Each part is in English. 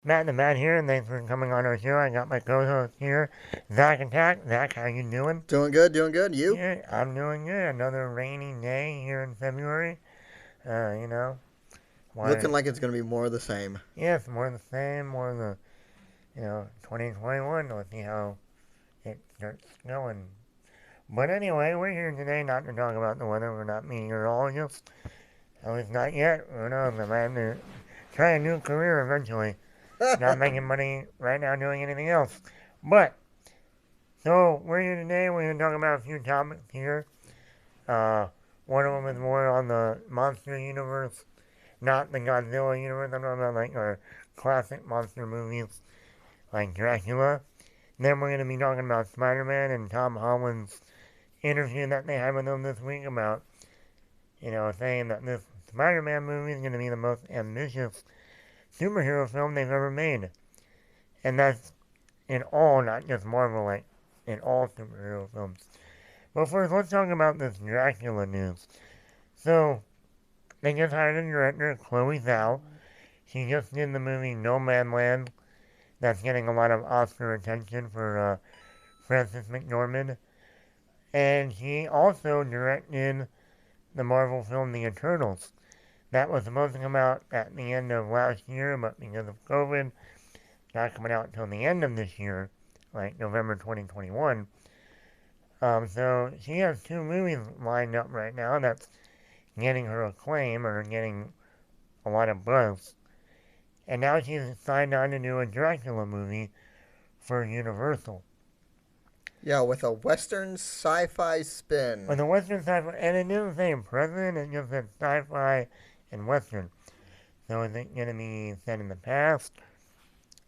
Matt the Matt here, and thanks for coming on our show. I got my co-host here, Zach Attack. Zach, how you doing? Doing good, doing good. You? Yeah, I'm doing good. Another rainy day here in February. Uh, you know, Looking wanted, like it's gonna be more of the same. yeah, it's more of the same, more of the, 2021. Let's see how it starts going. But anyway, we're here today not to talk about the weather. We're not meteorologists. At least not yet. Who knows? I might have to try a new career eventually. Not making money right now doing anything else. But so we're here today. We're going to talk about a few topics here. Uh, One of them is more on the monster universe, not the Godzilla universe. I'm talking about like our classic monster movies like Dracula. Then we're going to be talking about Spider-Man and Tom Holland's interview that they had with him this week about, saying that this Spider-Man movie is going to be the most ambitious superhero film they've ever made. And that's in all, not just Marvel, like in all superhero films. But first, let's talk about this Dracula news. So, they just hired a director, Chloe Zhao. She just did the movie No Man Land. That's getting a lot of Oscar attention for Frances McDormand. And she also directed the Marvel film The Eternals. That was supposed to come out at the end of last year, but because of COVID, not coming out until the end of this year, like November 2021. So she has two movies lined up right now that's getting her acclaim or getting a lot of buzz. And now she's signed on to do a Dracula movie for Universal. Yeah, with a western sci-fi spin. With a Western sci-fi, and it didn't say present, it just said sci-fi and Western. So is it going to be set in the past,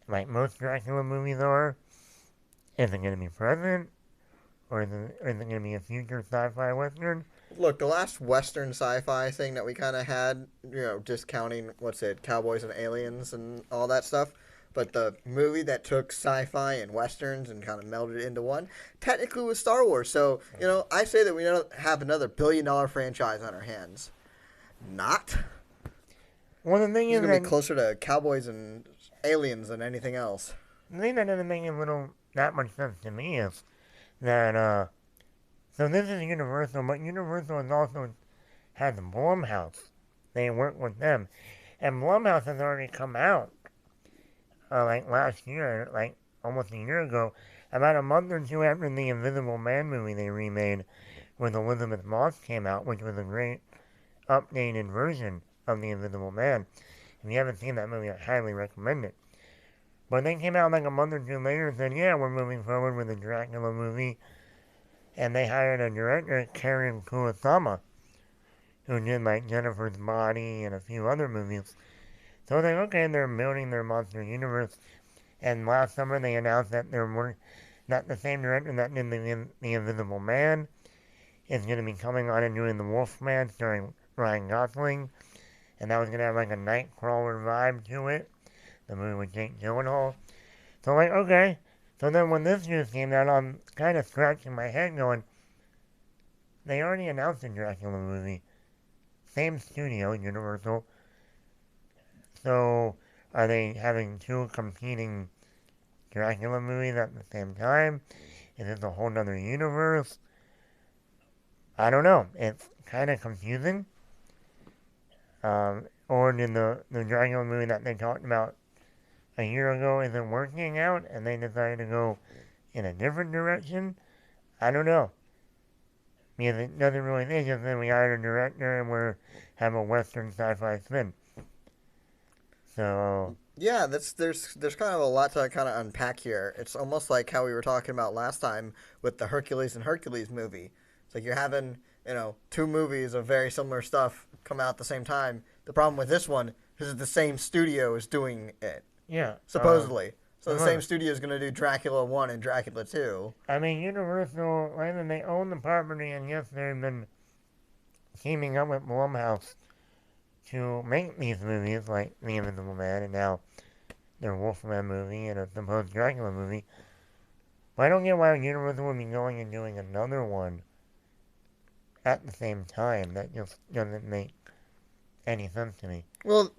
like most Dracula movies are? Is it going to be present? Or is it going to be a future sci-fi Western? Look, the last western sci-fi thing that we kind of had, just counting what's it, cowboys and aliens and all that stuff. But the movie that took sci-fi and westerns and kind of melded it into one, technically was Star Wars. So I say that we don't have another billion-dollar franchise on our hands. Not. Well, the thing This is is gonna be that closer to cowboys and aliens than anything else. the thing that doesn't make it little that much sense to me is that so this is Universal, but Universal has also has Blumhouse. They work with them, and Blumhouse has already come out like last year, like almost a year ago, about a month or two after the Invisible Man movie they remade with Elizabeth Moss came out, which was a great updated version of the Invisible Man. If you haven't seen that movie, I highly recommend it. But they came out like a month or two later and said, yeah, we're moving forward with the Dracula movie. And they hired a director, Karen Kurosawa, who did like Jennifer's Body and a few other movies. So they're like, okay, they're building their monster universe. And last summer they announced that they're not the same director that did the Invisible Man is going to be coming on and doing The Wolfman starring Ryan Gosling. And that was going to have like a Nightcrawler vibe to it. The movie with Jake Gyllenhaal. So like, okay. So then when this news came out, I'm kind of scratching my head going, they already announced a Dracula movie. Same studio, Universal. So are they having two competing Dracula movies at the same time? Is this a whole nother universe? I don't know. It's kind of confusing. Or did the Dracula movie that they talked about a year ago isn't working out and they decided to go in a different direction? I don't know. Because it doesn't really think just that we hired a director and we're have a Western sci-fi spin. So Yeah, there's kind of a lot to kind of unpack here. It's almost like how we were talking about last time with the Hercules and Hercules movie. It's like you're having two movies of very similar stuff come out at the same time. The problem with this one is the same studio is doing it yeah, supposedly. So the uh-huh. same studio is going to do Dracula 1 and Dracula 2. I mean, Universal, I mean, they own the property, and yes, they've been teaming up with Blumhouse to make these movies like The Invisible Man and now their Wolfman movie and a supposed Dracula movie. But I don't get why Universal would be going and doing another one at the same time. That just doesn't make any sense to me. Well,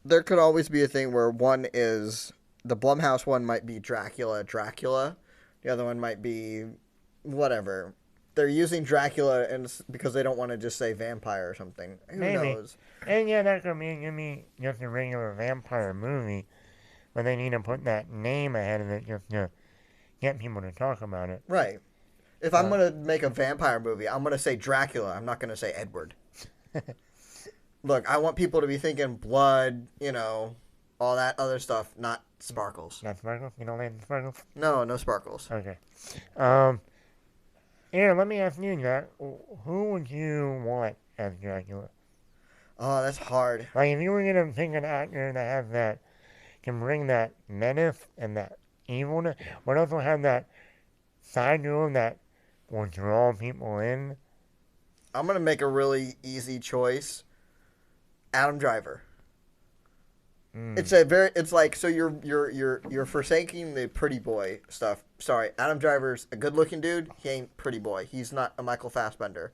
there could always be a thing where one is the Blumhouse one might be Dracula. The other one might be whatever. They're using Dracula and because they don't want to just say vampire or something. Who Maybe. knows? And yeah, that could mean give me just a regular vampire movie, but they need to put that name ahead of it just to get people to talk about it. Right. If I'm Uh, gonna make a vampire movie, I'm gonna say Dracula. I'm not gonna say Edward. Look, I want people to be thinking blood, all that other stuff, not sparkles. Not sparkles? You don't like the sparkles? No, no sparkles. Okay. Um, Aaron, let me ask you, Jack. Who would you want as Dracula? Oh, that's hard. Like, if you were gonna pick an actor that has that, can bring that menace and that evilness, but also have that side to him that will draw people in. I'm gonna make a really easy choice. Adam Driver. Mm. It's like so you're forsaking the pretty boy stuff. Sorry, Adam Driver's a good looking dude. He ain't pretty boy. He's not a Michael Fassbender,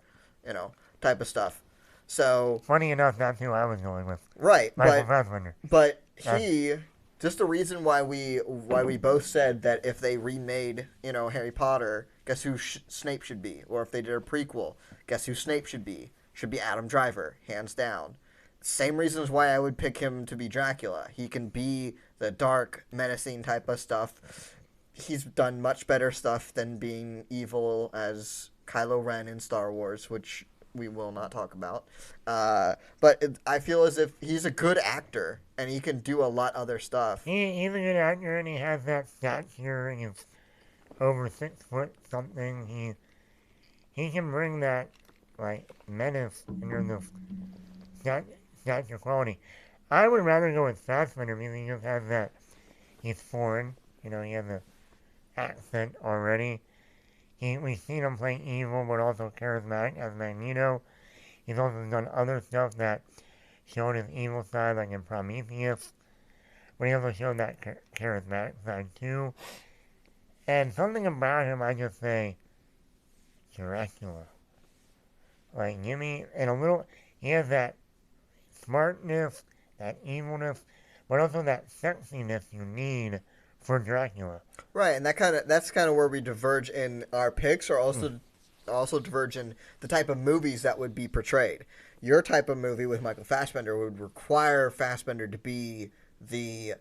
type of stuff. So Funny enough, that's who I was going with. right, Michael Fassbender. but Uh, he just the reason why we both said that if they remade Harry Potter, guess who Snape should be, or if they did a prequel, guess who Snape should be? Should be Adam Driver, hands down. Same reasons why I would pick him to be Dracula. He can be the dark, menacing type of stuff. He's done much better stuff than being evil as Kylo Ren in Star Wars, which we will not talk about. I feel as if he's a good actor and he can do a lot other stuff. he's a good actor and he has that stature and he's over 6 foot something. He can bring that like menace in terms of stature quality. I would rather go with Fassbender because he just has that. He's foreign, he has an accent already. We've seen him play evil, but also charismatic as Magneto. He's also done other stuff that showed his evil side, like in Prometheus. But he also showed that charismatic side too. And something about him, I just say, Dracula. Like, give me, and a little, he has that smartness, that evilness, but also that sexiness you need for Dracula. Right, and that's kind of where we diverge in our picks, or Mm. also diverge in the type of movies that would be portrayed. Your type of movie with Michael Fassbender would require Fassbender to be the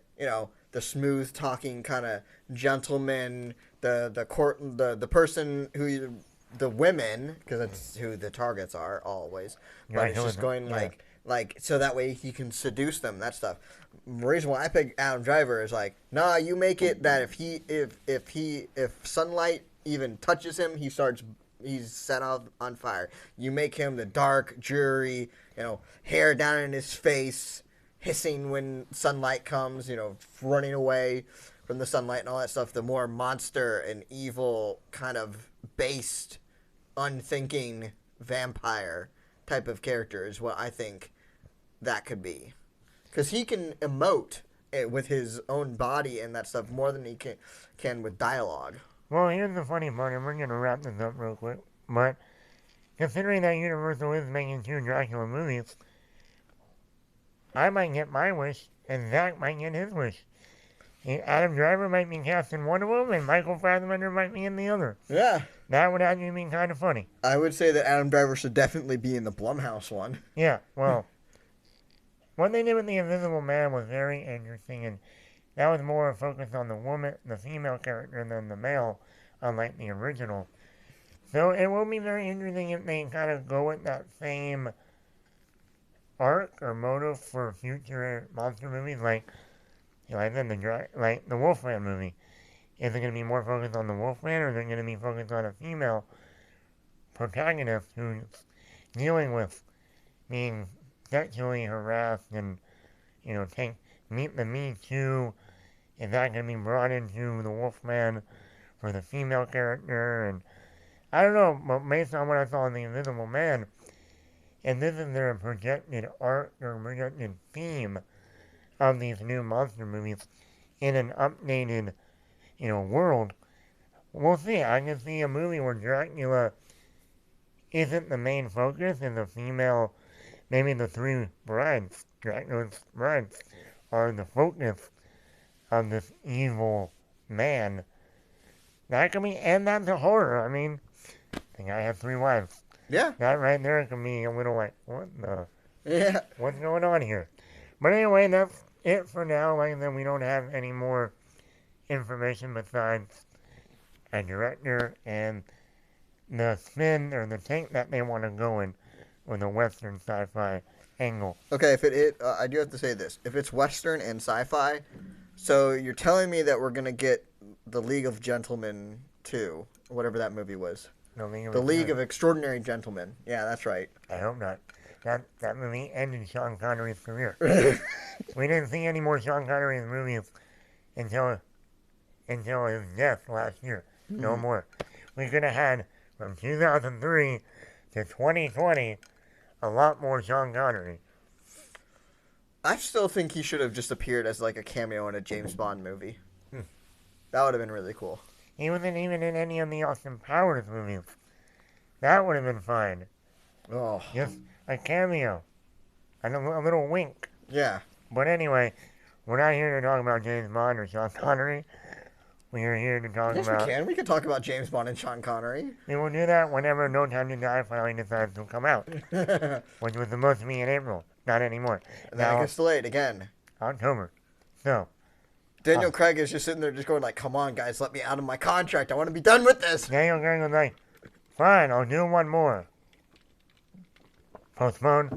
smooth talking kind of gentleman, the court, the person who the women, because that's who the targets are always. But it's just going like so that way he can seduce them. That stuff. The reason why I picked Adam Driver is like, nah, you make it that if sunlight even touches him, he's set on fire. You make him the dark, dreary, hair down in his face, hissing when sunlight comes, running away from the sunlight and all that stuff. The more monster and evil kind of based, unthinking vampire type of character is what I think that could be. Because he can emote with his own body and that stuff more than he can with dialogue. Well, here's the funny part, and we're going to wrap this up real quick. But considering that Universal is making 2 Dracula movies, I might get my wish, and Zach might get his wish. Adam Driver might be cast in one of them, and Michael Fassbender might be in the other. Yeah. That would actually be kind of funny. I would say that Adam Driver should definitely be in the Blumhouse one. Yeah, well, what they did with The Invisible Man was very interesting, and that was more focused on the female character than the male, unlike the original. So it will be very interesting if they kind of go with that same arc or motive for future monster movies, like I said, like the Wolfman movie. Is it going to be more focused on the Wolfman, or is it going to be focused on a female protagonist who's dealing with being sexually harassed and, meet the Me Too? Is that going to be brought into the Wolfman for the female character? And I don't know, but based on what I saw in The Invisible Man, and this is their projected arc or projected theme of these new monster movies in an updated, world, we'll see. I can see a movie where Dracula isn't the main focus, and the female, maybe the 3 brides, Dracula's brides, are the focus of this evil man. That could be, and that's a horror. I mean, the guy has 3 wives. Yeah. That right there can be a little like, what the? Yeah. What's going on here? But anyway, that's it for now. Like I said, we don't have any more information besides a director and the spin or the take that they want to go in with a Western sci-fi angle. Okay, I do have to say this. If it's Western and sci-fi, so you're telling me that we're going to get the League of Gentlemen 2, whatever that movie was. The League of Extraordinary Gentlemen. Yeah, that's right. I hope not. That movie ended Sean Connery's career. We didn't see any more Sean Connery in movies until his death last year. No more. We could have had, from 2003 to 2020, a lot more Sean Connery. I still think he should have just appeared as like a cameo in a James Bond movie. That would have been really cool. He wasn't even in any of the Austin Powers movies. That would have been fine. Oh. Just a cameo. And a little wink. Yeah. But anyway, we're not here to talk about James Bond or Sean Connery. We are here to talk Yes, about... we can. We can talk about James Bond and Sean Connery. We will do that whenever No Time to Die finally decides to come out. Which was supposed to be in April. Not anymore. And then it gets delayed again. October. So... Daniel Craig is just sitting there just going like, come on, guys, let me out of my contract. I want to be done with this. Daniel Craig was like, fine, I'll do one more. Postpone.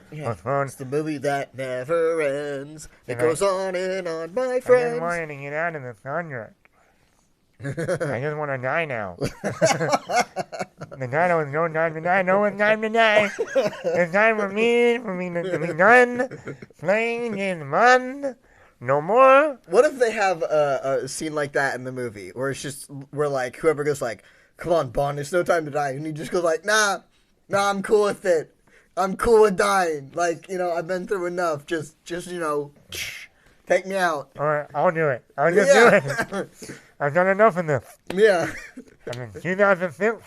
It's the movie that never ends. It goes on and on, my friends. I just wanted to get out of this contract. I just want to die now. The title is No Time to Die. No one's time to die. It's time for me to be done playing James Bond. No more. What if they have a scene like that in the movie where it's just where like whoever goes like, come on, Bond, it's no time to die, and he just goes like, nah, I'm cool with it. I'm cool with dying. Like, you know, I've been through enough. Just you know, take me out. All right, I'll do it. I'll just do it. I've done enough of this. Yeah. I'm in 2006,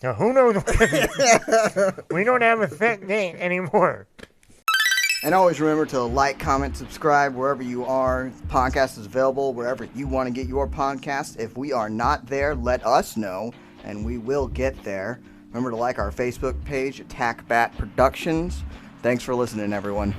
so who knows when. We don't have a set date anymore. And always remember to like, comment, subscribe wherever you are. The podcast is available wherever you want to get your podcast. If we are not there, let us know, and we will get there. Remember to like our Facebook page, Attack Bat Productions. Thanks for listening, everyone.